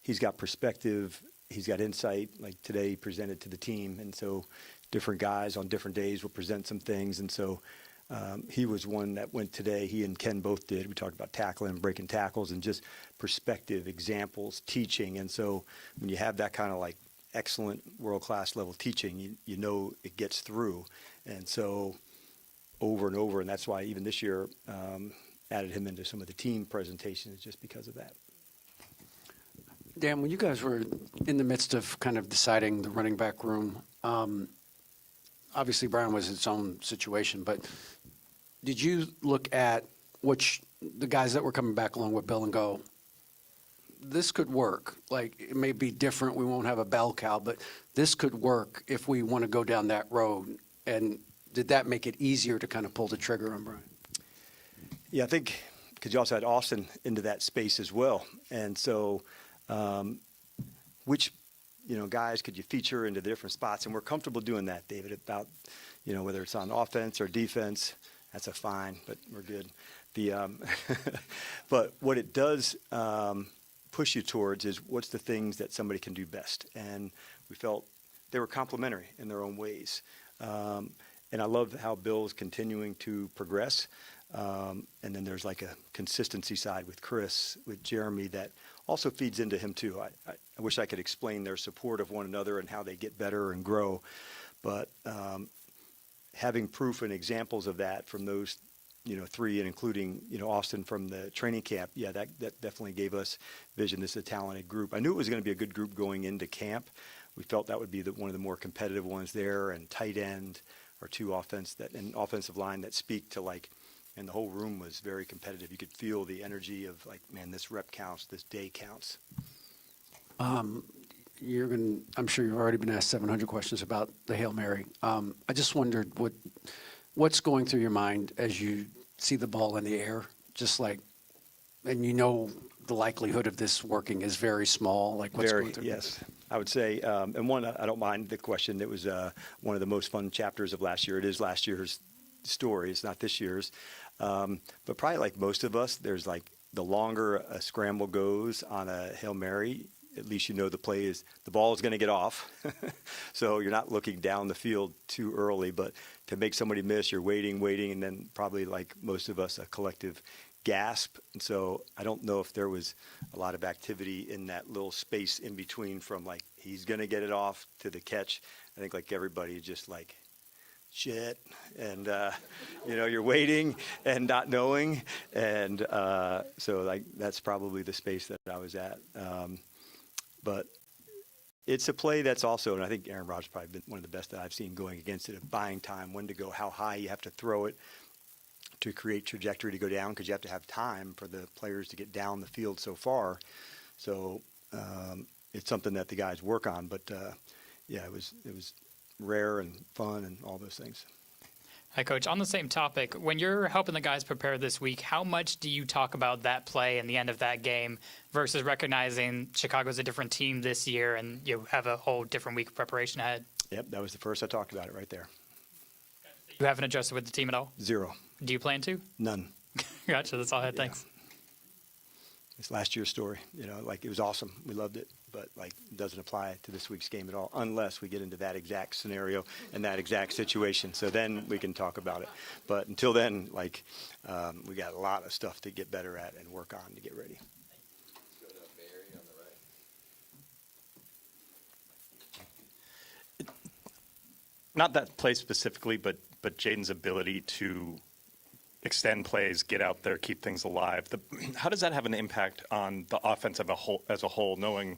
he's got perspective, he's got insight. Like today, he presented to the team, and so different guys on different days will present some things, and so he was one that went today. He and Ken both did. We talked about tackling, breaking tackles, and just perspective, examples, teaching. And so when you have that kind of like excellent world-class level teaching, you know it gets through. And so over and over, and that's why even this year added him into some of the team presentations just because of that. Dan, when you guys were in the midst of kind of deciding the running back room, obviously Brian was its own situation, but did you look at the guys that were coming back along with Bill and go, this could work? Like, it may be different. We won't have a bell cow, but this could work if we want to go down that road. And did that make it easier to kind of pull the trigger on Brian? Yeah, I think because you also had Austin into that space as well. And so which guys could you feature into the different spots? And we're comfortable doing that, David, about, whether it's on offense or defense, that's a fine, but we're good. But what it does push you towards is what's the things that somebody can do best. And we felt they were complementary in their own ways. And I love how Bill's continuing to progress. And then there's like a consistency side with Chris, with Jeremy, that also feeds into him too. I wish I could explain their support of one another and how they get better and grow. But having proof and examples of that from those, three, and including, Austin from the training camp, yeah, that definitely gave us vision. This is a talented group. I knew it was going to be a good group going into camp. We felt that would be one of the more competitive ones there, and tight end or two offensive line that speak to and the whole room was very competitive. You could feel the energy of man, this rep counts, this day counts. I'm sure you've already been asked 700 questions about the Hail Mary. I just wondered what's going through your mind as you see the ball in the air, and the likelihood of this working is very small. What's going through? Yes, I would say, and one, I don't mind the question. It was one of the most fun chapters of last year. It is last year's story. It's not this year's. But probably like most of us, there's the longer a scramble goes on a Hail Mary, at least the ball is going to get off. So you're not looking down the field too early, but to make somebody miss, you're waiting, and then probably like most of us, a collective gasp. And so I don't know if there was a lot of activity in that little space in between from he's going to get it off to the catch. I think everybody just shit, and you're waiting and not knowing, and so that's probably the space that I was at. But it's a play that's also, and I think Aaron Rodgers probably been one of the best that I've seen going against it, of buying time, when to go, how high you have to throw it to create trajectory to go down, because you have to have time for the players to get down the field so far. So it's something that the guys work on, but yeah, it was rare and fun and all those things. Hi, Coach. On the same topic, when you're helping the guys prepare this week, how much do you talk about that play and the end of that game versus recognizing Chicago's a different team this year and you have a whole different week of preparation ahead? Yep, that was the first I talked about it right there. You haven't adjusted with the team at all? Zero. Do you plan to? None. Gotcha. That's all I had. Yeah. Thanks. It's last year's story. It was awesome. We loved it. But it doesn't apply to this week's game at all unless we get into that exact scenario and that exact situation. So then we can talk about it. But until then, we got a lot of stuff to get better at and work on to get ready. Let's go to Barry on the right. Not that play specifically, but Jaden's ability to extend plays, get out there, keep things alive. How does that have an impact on the offense as a whole, knowing,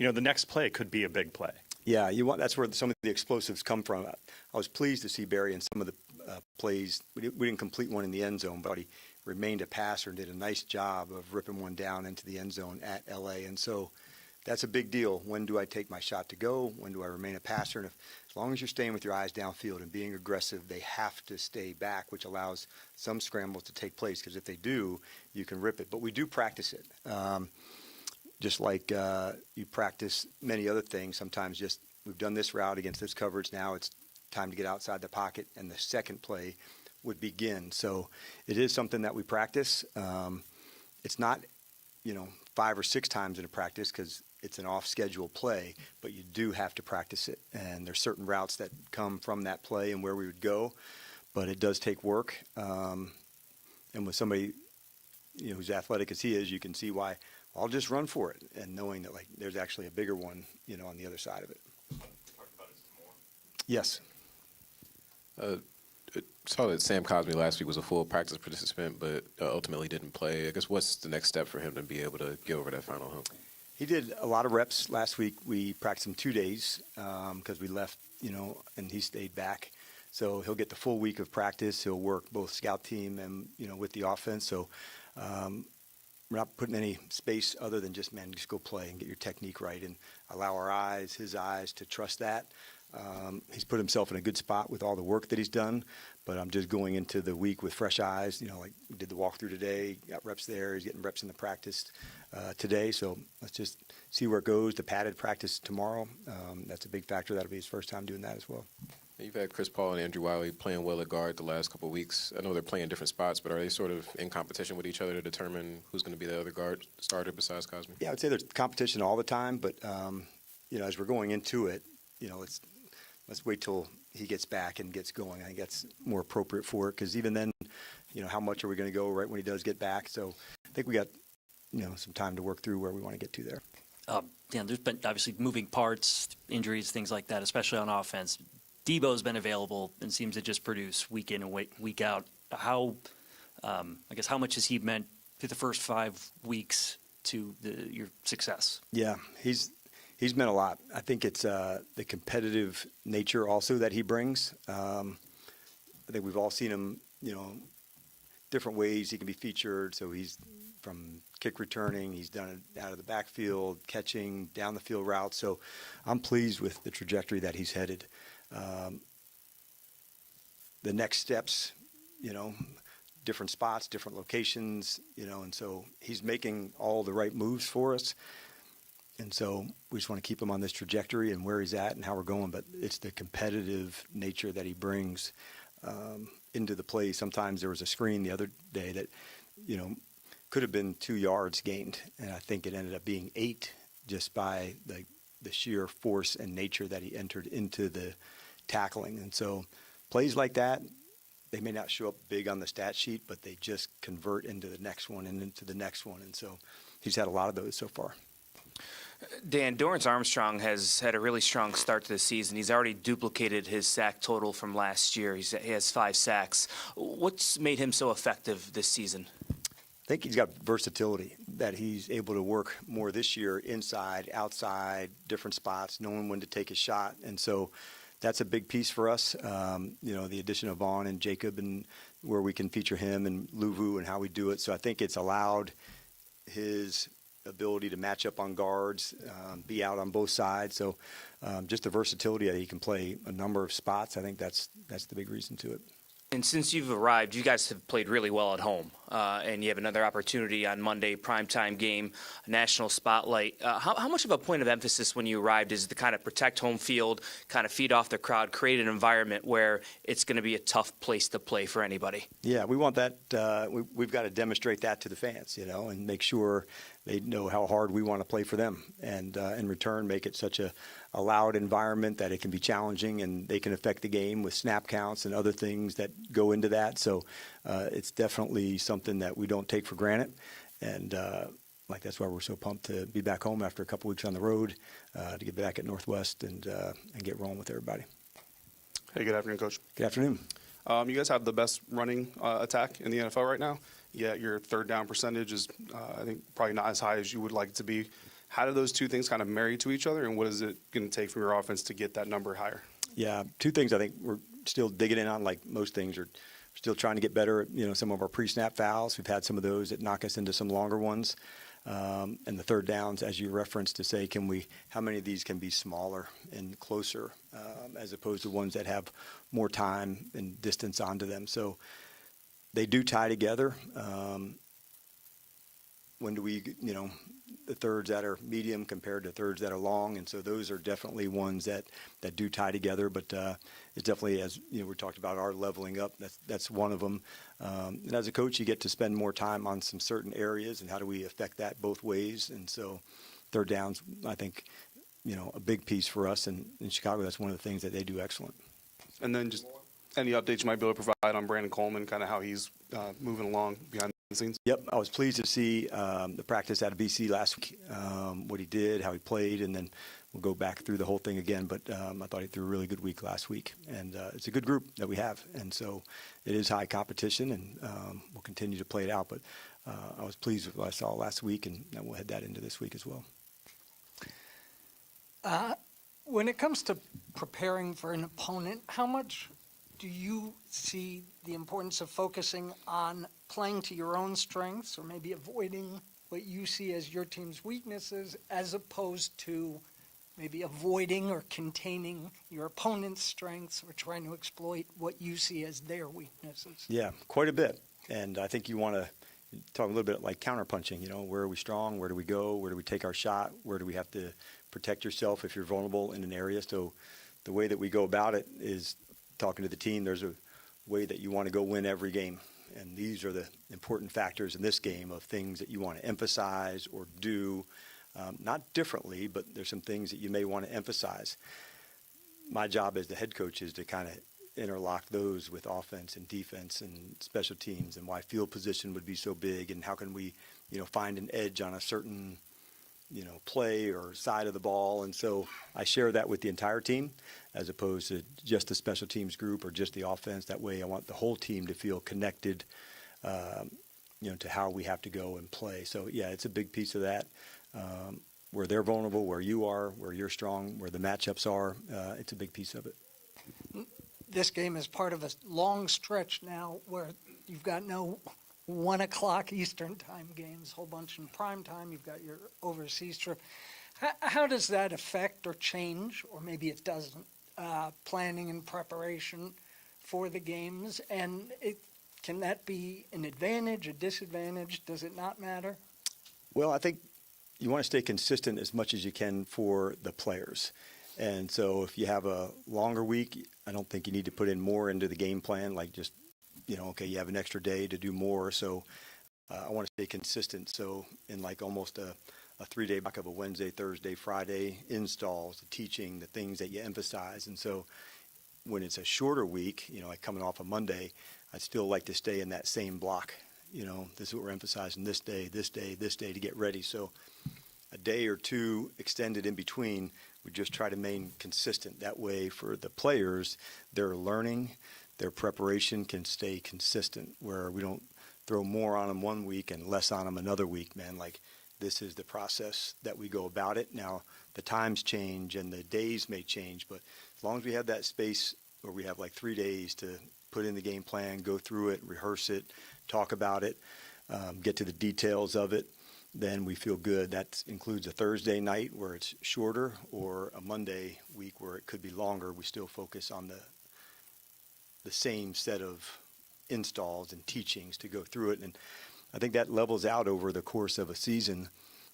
the next play could be a big play? Yeah, that's where some of the explosives come from. I was pleased to see Barry in some of the plays. We didn't complete one in the end zone, but he remained a passer and did a nice job of ripping one down into the end zone at LA. And so that's a big deal. When do I take my shot to go? When do I remain a passer? And as long as you're staying with your eyes downfield and being aggressive, they have to stay back, which allows some scrambles to take place, because if they do, you can rip it. But we do practice it. Just like you practice many other things. Sometimes we've done this route against this coverage. Now it's time to get outside the pocket, and the second play would begin. So it is something that we practice. It's not, 5 or 6 times in a practice, because it's an off-schedule play, but you do have to practice it. And there's certain routes that come from that play and where we would go, but it does take work. And with somebody, who's athletic as he is, you can see why I'll just run for it, and knowing that there's actually a bigger one, on the other side of it. Yes. Saw that Sam Cosme last week was a full practice participant, but ultimately didn't play. I guess what's the next step for him to be able to get over that final hump? He did a lot of reps last week. We practiced him 2 days because we left, and he stayed back. So he'll get the full week of practice. He'll work both scout team and, with the offense. So we're not putting any space other than just go play and get your technique right and allow his eyes to trust that. He's put himself in a good spot with all the work that he's done, but I'm just going into the week with fresh eyes. We did the walkthrough today, got reps there. He's getting reps in the practice today. So let's just see where it goes. The padded practice tomorrow, that's a big factor. That'll be his first time doing that as well. You've had Chris Paul and Andrew Wiley playing well at guard the last couple of weeks. I know they're playing different spots, but are they sort of in competition with each other to determine who's going to be the other guard starter besides Cosme? Yeah, I would say there's competition all the time, but as we're going into it, let's wait till he gets back and gets going. I think that's more appropriate for it, because even then, how much are we going to go right when he does get back? So I think we got some time to work through where we want to get to there. There's been obviously moving parts, injuries, things like that, especially on offense. Debo's been available and seems to just produce week in and week out. How much has he meant through the first 5 weeks to your success? Yeah, he's meant a lot. I think it's the competitive nature also that he brings. I think we've all seen him, different ways he can be featured. So he's from kick returning, he's done it out of the backfield, catching, down the field routes. So I'm pleased with the trajectory that he's headed. The next steps, different spots, different locations, and so he's making all the right moves for us. And so we just want to keep him on this trajectory and where he's at and how we're going. But it's the competitive nature that he brings into the play. Sometimes there was a screen the other day that, could have been 2 yards gained. And I think it ended up being 8 just by the sheer force and nature that he entered into the tackling. And so plays like that, they may not show up big on the stat sheet, but they just convert into the next one and into the next one. And so he's had a lot of those so far. Dan, Dorrance Armstrong has had a really strong start to the season. He's already duplicated his sack total from last year. He has 5 sacks. What's made him so effective this season? I think he's got versatility, that he's able to work more this year inside, outside, different spots, knowing when to take a shot. And so that's a big piece for us. The addition of Vaughn and Jacob, and where we can feature him and Luvu and how we do it. So I think it's allowed his ability to match up on guards, be out on both sides. So just the versatility that he can play a number of spots, I think that's the big reason to it. And since you've arrived, you guys have played really well at home, and you have another opportunity on Monday, primetime game, national spotlight. How much of a point of emphasis when you arrived is to kind of protect home field, kind of feed off the crowd, create an environment where it's going to be a tough place to play for anybody? Yeah, we want that. We've got to demonstrate that to the fans, and make sure they know how hard we want to play for them, and in return make it such a loud environment that it can be challenging and they can affect the game with snap counts and other things that go into that. So it's definitely something that we don't take for granted, and that's why we're so pumped to be back home after a couple weeks on the road, to get back at Northwest and get rolling with everybody. Hey, good afternoon, Coach. Good afternoon. You guys have the best running attack in the NFL right now, yet your third down percentage is, I think, probably not as high as you would like it to be. How do those two things kind of marry to each other, and what is it going to take from your offense to get that number higher? Yeah, 2 things I think we're still digging in on, like most things. Are still trying to get better at, some of our pre-snap fouls. We've had some of those that knock us into some longer ones. And the third downs, as you referenced, to say, how many of these can be smaller and closer, as opposed to ones that have more time and distance onto them. So they do tie together. When do we, the thirds that are medium compared to thirds that are long, and so those are definitely ones that do tie together. But it's definitely, as we talked about, our leveling up. That's one of them. And as a coach, you get to spend more time on some certain areas, and how do we affect that both ways? And so third downs, I think, a big piece for us. And in Chicago, that's one of the things that they do excellent. And then just any updates you might be able to provide on Brandon Coleman, kind of how he's moving along behind the scenes? Yep, I was pleased to see the practice out of BC last week, what he did, how he played, and then we'll go back through the whole thing again. But I thought he threw a really good week last week, and it's a good group that we have, and so it is high competition, and we'll continue to play it out. But I was pleased with what I saw last week, and we'll head that into this week as well. When it comes to preparing for an opponent, how much do you see the importance of focusing on playing to your own strengths or maybe avoiding what you see as your team's weaknesses as opposed to maybe avoiding or containing your opponent's strengths or trying to exploit what you see as their weaknesses? Yeah, quite a bit. And I think you want to talk a little bit like counterpunching, where are we strong? Where do we go? Where do we take our shot? Where do we have to protect yourself if you're vulnerable in an area? So the way that we go about it is talking to the team. There's a way that you want to go win every game. And these are the important factors in this game of things that you want to emphasize or do, not differently, but there's some things that you may want to emphasize. My job as the head coach is to kind of interlock those with offense and defense and special teams and why field position would be so big and how can we, find an edge on a certain, play or side of the ball. And so I share that with the entire team as opposed to just the special teams group or just the offense. That way I want the whole team to feel connected, to how we have to go and play. So, yeah, it's a big piece of that. Where they're vulnerable, where you are, where you're strong, where the matchups are, it's a big piece of it. This game is part of a long stretch now where you've got no 1 o'clock Eastern time games, whole bunch in prime time. You've got your overseas trip. How does that affect or change, or maybe it doesn't, planning and preparation for the games? And can that be an advantage, a disadvantage? Does it not matter? Well, I think you want to stay consistent as much as you can for the players. And so if you have a longer week, I don't think you need to put in more into the game plan, like just, okay, you have an extra day to do more. So I want to stay consistent. So in like almost a 3-day block of a Wednesday, Thursday, Friday, installs, the teaching, the things that you emphasize. And so when it's a shorter week, like coming off a Monday, I'd still like to stay in that same block. This is what we're emphasizing this day, this day, this day to get ready. So a day or two extended in between, we just try to remain consistent. That way for the players, their learning, their preparation can stay consistent, where we don't throw more on them one week and less on them another week, man. Like, this is the process that we go about it. Now, the times change and the days may change, but as long as we have that space where we have like 3 days to put in the game plan, go through it, rehearse it, talk about it, get to the details of it, then we feel good. That includes a Thursday night where it's shorter or a Monday week where it could be longer. We still focus on the same set of installs and teachings to go through it. And I think that levels out over the course of a season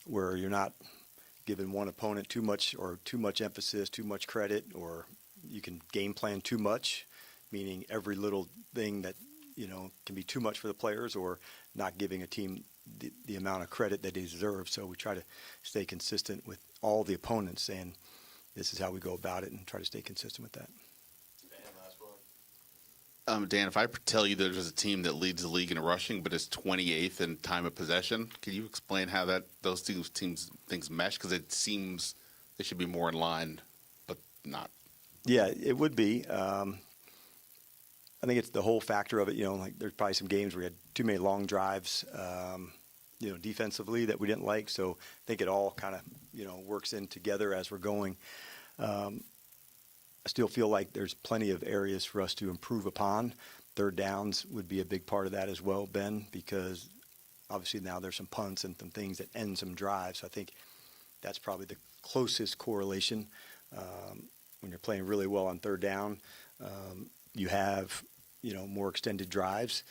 where you're not giving one opponent too much emphasis, too much credit, or you can game plan too much, meaning every little thing that, can be too much for the players, or not giving a team the amount of credit that they deserve. So we try to stay consistent with all the opponents, saying this is how we go about it, and try to stay consistent with that. Dan, if I tell you there's a team that leads the league in rushing but is 28th in time of possession, can you explain how those teams things mesh? Because it seems they should be more in line, but not. Yeah, it would be. I think it's the whole factor of it. Like there's probably some games where we had too many long drives, defensively that we didn't like. So I think it all kind of, works in together as we're going. I still feel like there's plenty of areas for us to improve upon. Third downs would be a big part of that as well, Ben, because obviously now there's some punts and some things that end some drives. So I think that's probably the closest correlation. When you're playing really well on third down, you have, more extended drives.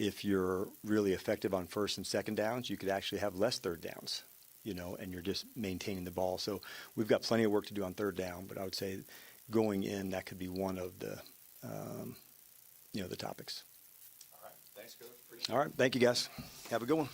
If you're really effective on first and second downs, you could actually have less third downs, and you're just maintaining the ball. So we've got plenty of work to do on third down, but I would say going in, that could be one of the, the topics. All right. Thanks, Coach. Appreciate it. All right. Thank you, guys. Have a good one.